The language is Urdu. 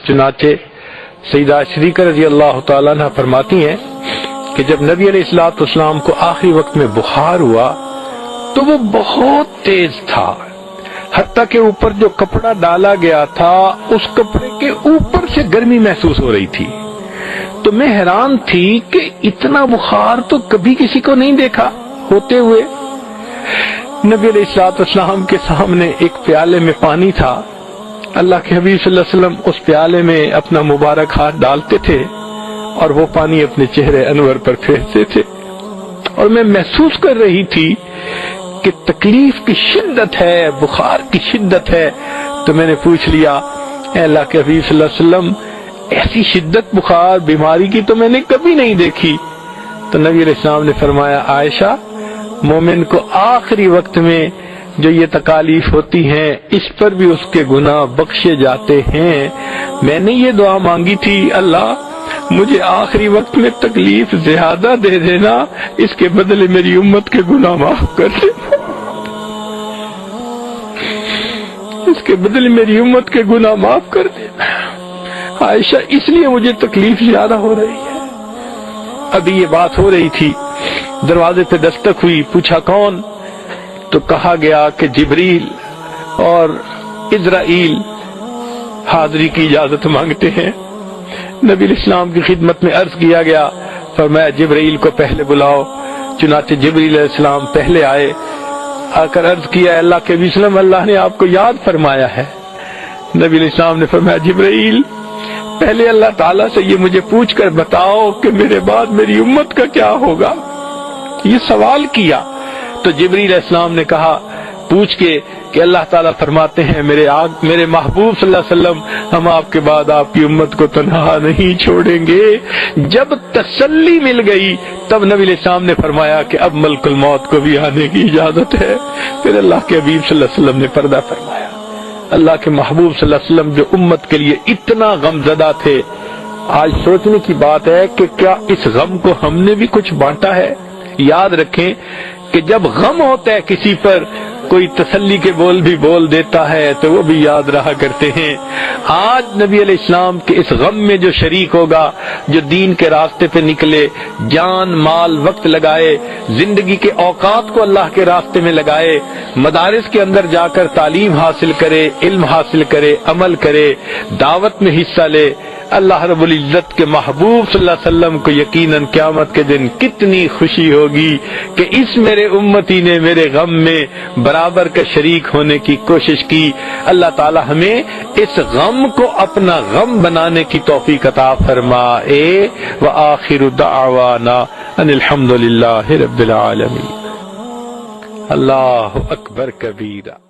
چنانچہ سیدہ شریکہ رضی اللہ تعالیٰ عنہ فرماتی ہیں کہ جب نبی علیہ الصلوۃ والسلام کو آخری وقت میں بخار ہوا تو وہ بہت تیز تھا، حتیٰ کہ اوپر جو کپڑا ڈالا گیا تھا اس کپڑے کے اوپر سے گرمی محسوس ہو رہی تھی۔ تو میں حیران تھی کہ اتنا بخار تو کبھی کسی کو نہیں دیکھا ہوتے ہوئے۔ نبی علیہ الصلوۃ والسلام کے سامنے ایک پیالے میں پانی تھا، اللہ کے حبیب صلی اللہ علیہ وسلم اس پیالے میں اپنا مبارک ہاتھ ڈالتے تھے اور وہ پانی اپنے چہرے انور پر پھیرتے تھے، اور میں محسوس کر رہی تھی کہ تکلیف کی شدت ہے، بخار کی شدت ہے۔ تو میں نے پوچھ لیا، اے اللہ کے حبیب صلی اللہ علیہ وسلم، ایسی شدت بخار بیماری کی تو میں نے کبھی نہیں دیکھی۔ تو نبی علیہ السلام نے فرمایا، عائشہ، مومن کو آخری وقت میں جو یہ تکالیف ہوتی ہیں اس پر بھی اس کے گناہ بخشے جاتے ہیں۔ میں نے یہ دعا مانگی تھی، اللہ مجھے آخری وقت میں تکلیف زیادہ دے دینا، اس کے بدلے میری امت کے گناہ معاف کر دینا، اس کے بدلے میری امت کے گناہ معاف کر دینا۔ عائشہ، اس لیے مجھے تکلیف زیادہ ہو رہی ہے۔ ابھی یہ بات ہو رہی تھی، دروازے پہ دستک ہوئی، پوچھا کون؟ تو کہا گیا کہ جبریل اور اسرائیل حاضری کی اجازت مانگتے ہیں۔ نبی علیہ السلام کی خدمت میں عرض کیا گیا، فرمایا جبریل کو پہلے بلاؤ۔ چنانچہ جبریل علیہ السلام پہلے آئے، آ کر عرض کیا، اللہ کے نبی صلی اللہ علیہ وسلم، اللہ نے آپ کو یاد فرمایا ہے۔ نبی علیہ السلام نے فرمایا، جبریل پہلے اللہ تعالیٰ سے یہ مجھے پوچھ کر بتاؤ کہ میرے بعد میری امت کا کیا ہوگا۔ یہ سوال کیا تو جبریل علیہ السلام نے کہا پوچھ کے کہ اللہ تعالیٰ فرماتے ہیں، میرے محبوب صلی اللہ علیہ وسلم، ہم آپ کے بعد آپ کی امت کو تنہا نہیں چھوڑیں گے۔ جب تسلی مل گئی تب نبی علیہ السلام نے فرمایا کہ اب ملک الموت کو بھی آنے کی اجازت ہے۔ پھر اللہ کے حبیب صلی اللہ علیہ وسلم نے پردہ فرمایا۔ اللہ کے محبوب صلی اللہ علیہ وسلم جو امت کے لیے اتنا غم زدہ تھے، آج سوچنے کی بات ہے کہ کیا اس غم کو ہم نے بھی کچھ بانٹا ہے؟ یاد رکھیں کہ جب غم ہوتا ہے کسی پر، کوئی تسلی کے بول بھی بول دیتا ہے تو وہ بھی یاد رہا کرتے ہیں۔ آج نبی علیہ السلام کے اس غم میں جو شریک ہوگا، جو دین کے راستے پہ نکلے، جان مال وقت لگائے، زندگی کے اوقات کو اللہ کے راستے میں لگائے، مدارس کے اندر جا کر تعلیم حاصل کرے، علم حاصل کرے، عمل کرے، دعوت میں حصہ لے، اللہ رب العزت کے محبوب صلی اللہ علیہ وسلم کو یقیناً قیامت کے دن کتنی خوشی ہوگی کہ اس میرے امتی نے میرے غم میں برابر کا شریک ہونے کی کوشش کی۔ اللہ تعالی ہمیں اس غم کو اپنا غم بنانے کی توفیق عطا فرمائے۔ وآخر دعوانا ان الحمد للہ رب العالمین۔ اللہ اکبر کبیرہ۔